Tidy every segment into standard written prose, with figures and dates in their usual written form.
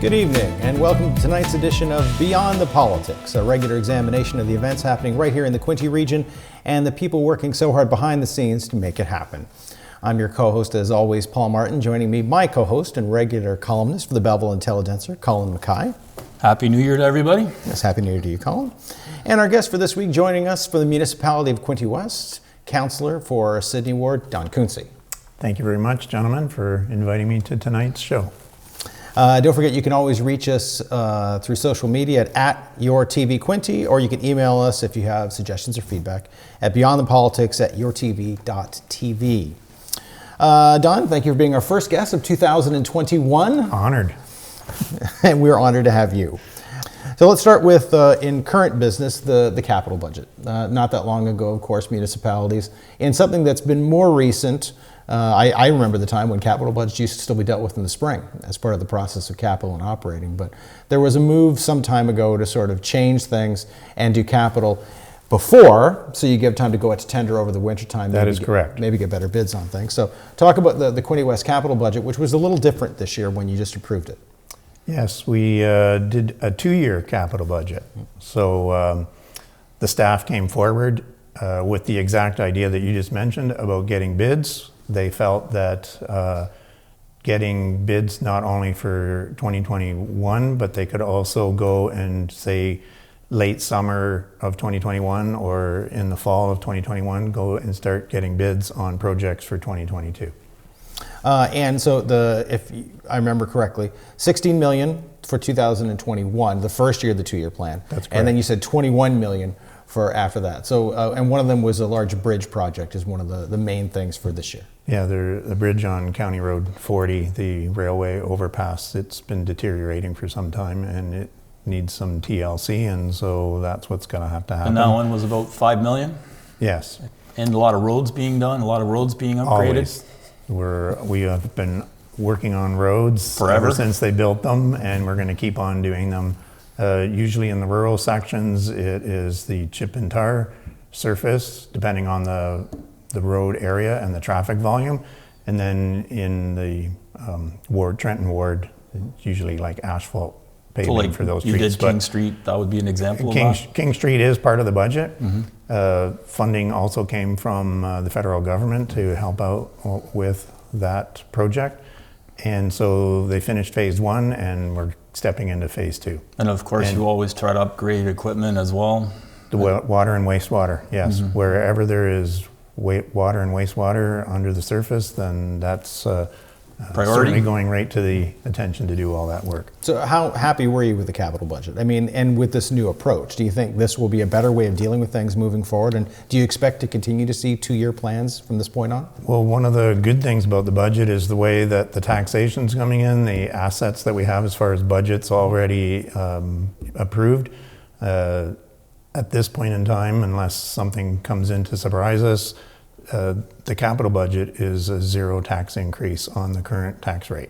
Good evening, and welcome to tonight's edition of Beyond the Politics, a regular examination of the events happening right here in the Quinte region and the people working so hard behind the scenes to make it happen. I'm your co-host, as always, Paul Martin. Joining me, my co-host and regular columnist for the Belleville Intelligencer, Colin Mackay. Happy New Year to everybody. Yes, Happy New Year to you, Colin. And our guest for this week, joining us for the municipality of Quinte West, Councillor for Sidney Ward, Don Kuntze. Thank you very much, gentlemen, for inviting me to tonight's show. Don't forget, you can always reach us through social media at YourTVQuinte, or you can email us if you have suggestions or feedback at beyondthepolitics@yourtv.tv. Don, thank you for being our first guest of 2021. Honored. And we're honored to have you. So let's start with, in current business, the capital budget. Not that long ago, of course, municipalities, in something that's been more recent. I remember the time when capital budgets used to still be dealt with in the spring as part of the process of capital and operating. But there was a move some time ago to sort of change things and do capital before, so you give time to go out to tender over the winter time. That is correct. Maybe get better bids on things. So talk about the Quinte West capital budget, which was a little different this year when you just approved it. Yes, we did a 2-year capital budget. So the staff came forward with the exact idea that you just mentioned about getting bids. They felt that getting bids not only for 2021, but they could also go and say late summer of 2021 or in the fall of 2021, go and start getting bids on projects for 2022. And so if I remember correctly, 16 million for 2021, the first year of the 2-year plan. That's correct. And then you said 21 million for after that. So, and one of them was a large bridge project is one of the main things for this year. Yeah, the bridge on County Road 40, the railway overpass, it's been deteriorating for some time and it needs some TLC, and so that's what's going to have to happen. And that one was about 5 million? Yes. And a lot of roads being done, a lot of roads being upgraded? Always. We have been working on roads forever ever since they built them, and we're going to keep on doing them. Usually in the rural sections, it is the chip and tar surface, depending on the road area and the traffic volume. And then in the Trenton Ward, it's usually like asphalt paving, so like for those streets. You did King Street, that would be an example of that? King Street is part of the budget. Mm-hmm. Funding also came from the federal government to help out with that project. And so they finished phase 1 and we're stepping into phase 2. And of course, you always try to upgrade equipment as well? The water and wastewater, yes. Mm-hmm. Wherever there is water and wastewater under the surface, then that's certainly going right to the attention to do all that work. So how happy were you with the capital budget? I mean, and with this new approach, do you think this will be a better way of dealing with things moving forward? And do you expect to continue to see 2-year plans from this point on? Well, one of the good things about the budget is the way that the taxation's coming in, the assets that we have as far as budgets already approved. At this point in time, unless something comes in to surprise us, the capital budget is a 0 tax increase on the current tax rate.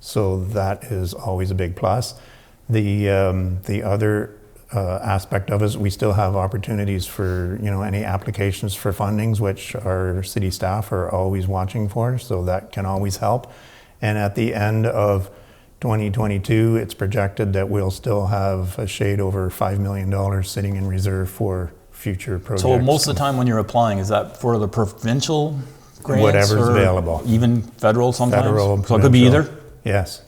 So that is always a big plus. The other aspect of it is we still have opportunities for any applications for fundings, which our city staff are always watching for, so that can always help. And at the end of 2022, it's projected that we'll still have a shade over $5 million sitting in reserve for future projects. So most of the time when you're applying, is that for the provincial grants? Whatever's available. Even federal sometimes? Federal, so it could be either? Yes.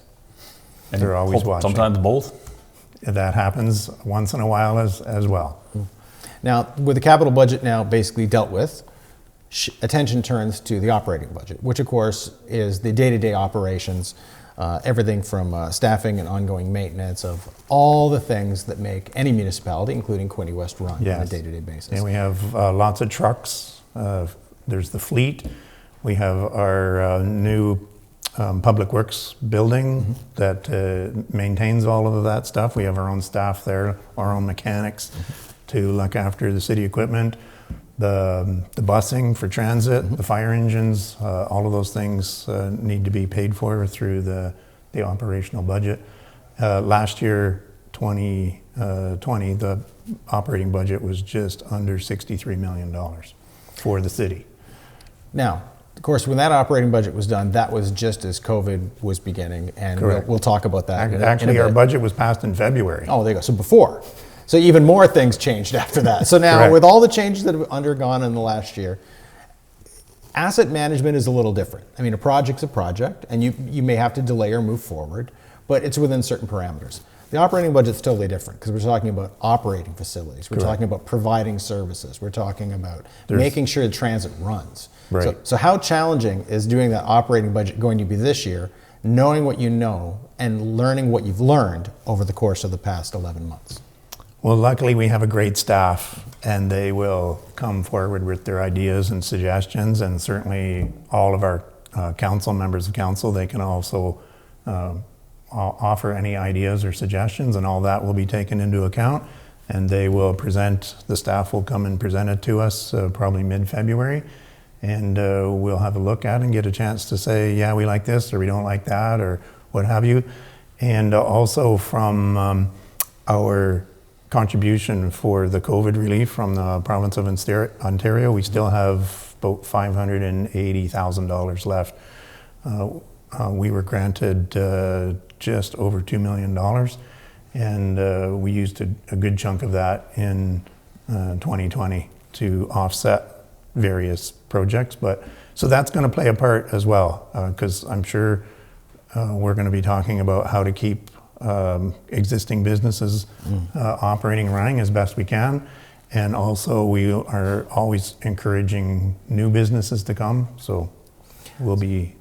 And they're always watching. Sometimes both? That happens once in a while as well. Now, with the capital budget now basically dealt with, attention turns to the operating budget, which of course is the day-to-day operations, everything from staffing and ongoing maintenance of all the things that make any municipality, including Quinte West, run on a day-to-day basis. And we have lots of trucks. There's the fleet. We have our new Public Works building that maintains all of that stuff. We have our own staff there, our own mechanics to look after the city equipment. The busing for transit, the fire engines, all of those things need to be paid for through the operational budget. Last year, 2020, the operating budget was just under $63 million for the city. Now, Of course, when that operating budget was done, that was just as COVID was beginning, and we'll talk about that. Actually, our budget was passed in February. Oh, there you go. So before. So even more things changed after that. So now, Correct. with all the changes that have undergone in the last year, asset management is a little different. I mean, a project's a project, and you may have to delay or move forward, but it's within certain parameters. The operating budget's totally different because we're talking about operating facilities. We're talking about providing services. We're talking about making sure the transit runs. Right. So how challenging is doing that operating budget going to be this year, knowing what you know and learning what you've learned over the course of the past 11 months? Well, luckily we have a great staff, and they will come forward with their ideas and suggestions, and certainly all of our members of council, they can also offer any ideas or suggestions, and all that will be taken into account, and the staff will come and present it to us probably mid-February, and we'll have a look at it and get a chance to say, yeah, we like this, or we don't like that, or what have you. And also from our contribution for the COVID relief from the province of Ontario, we still have about $580,000 left. We were granted just over $2 million, and we used a good chunk of that in 2020 to offset various projects. So that's going to play a part as well, because I'm sure we're going to be talking about how to keep existing businesses operating and running as best we can. And also we are always encouraging new businesses to come. So we'll be...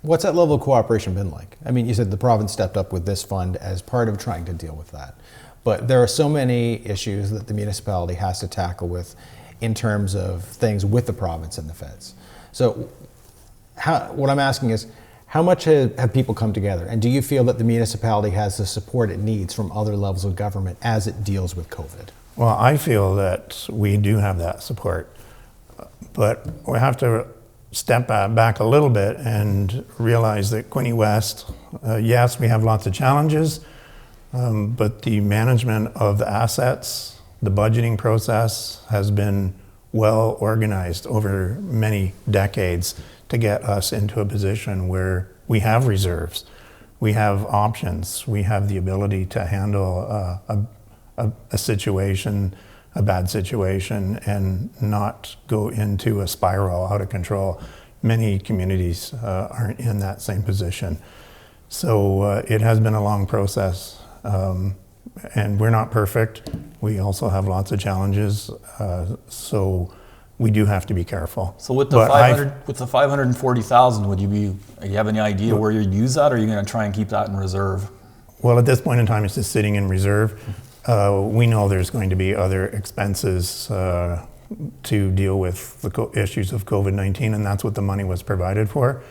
What's that level of cooperation been like? I mean, you said the province stepped up with this fund as part of trying to deal with that. But there are so many issues that the municipality has to tackle with in terms of things with the province and the feds. So what I'm asking is, how much have people come together? And do you feel that the municipality has the support it needs from other levels of government as it deals with COVID? Well, I feel that we do have that support, but we have to step back a little bit and realize that Quinte West, yes, we have lots of challenges, but the management of the assets, the budgeting process has been well organized over many decades to get us into a position where we have reserves, we have options, we have the ability to handle a situation, a bad situation, and not go into a spiral out of control. Many communities aren't in that same position. So it has been a long process, and we're not perfect. We also have lots of challenges, so we do have to be careful. So with the 540,000, would you have any idea where you'd use that, or are you going to try and keep that in reserve? Well, at this point in time, it's just sitting in reserve. We know there's going to be other expenses to deal with the issues of COVID-19, and that's what the money was provided for,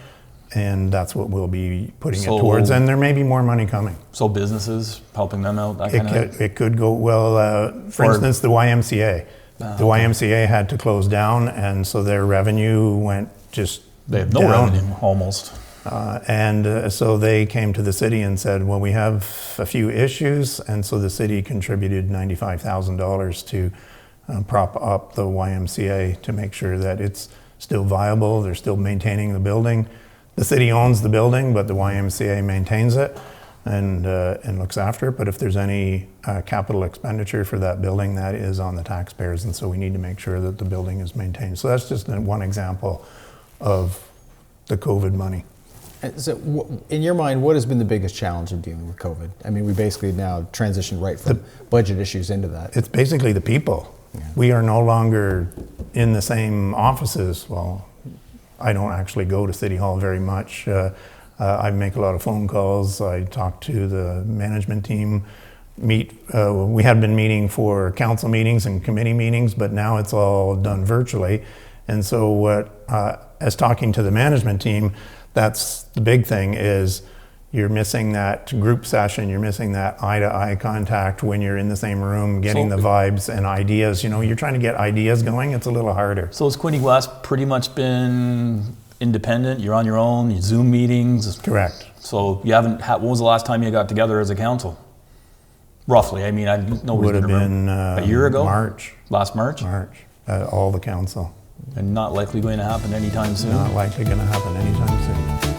and that's what we'll be putting it towards. And there may be more money coming. So businesses, helping them out, that kind of thing? It could go well. For instance, the YMCA. The YMCA had to close down, and so their revenue went just They have no down. revenue, almost. So they came to the city and said, well, we have a few issues, and so the city contributed $95,000 to prop up the YMCA to make sure that it's still viable, they're still maintaining the building. The city owns the building, but the YMCA maintains it and looks after it. But if there's any capital expenditure for that building, that is on the taxpayers, and so we need to make sure that the building is maintained. So that's just one example of the COVID money. So in your mind, what has been the biggest challenge of dealing with COVID? I mean, we basically now transitioned right from budget issues into that. It's basically the people. Yeah. We are no longer in the same offices. Well, I don't actually go to City Hall very much. I make a lot of phone calls. I talk to the management team. We had been meeting for council meetings and committee meetings, but now it's all done virtually. And so as talking to the management team, that's the big thing, is you're missing that group session, you're missing that eye-to-eye contact when you're in the same room, getting the vibes and ideas. You know, you're trying to get ideas going, it's a little harder. So has Quinte West pretty much been independent? You're on your own, you Zoom meetings? Correct. So you haven't, when was the last time you got together as a council? Roughly, I mean, Would have been a year ago? March. Last March? March, all the council. And not likely going to happen anytime soon. Not likely going to happen anytime soon.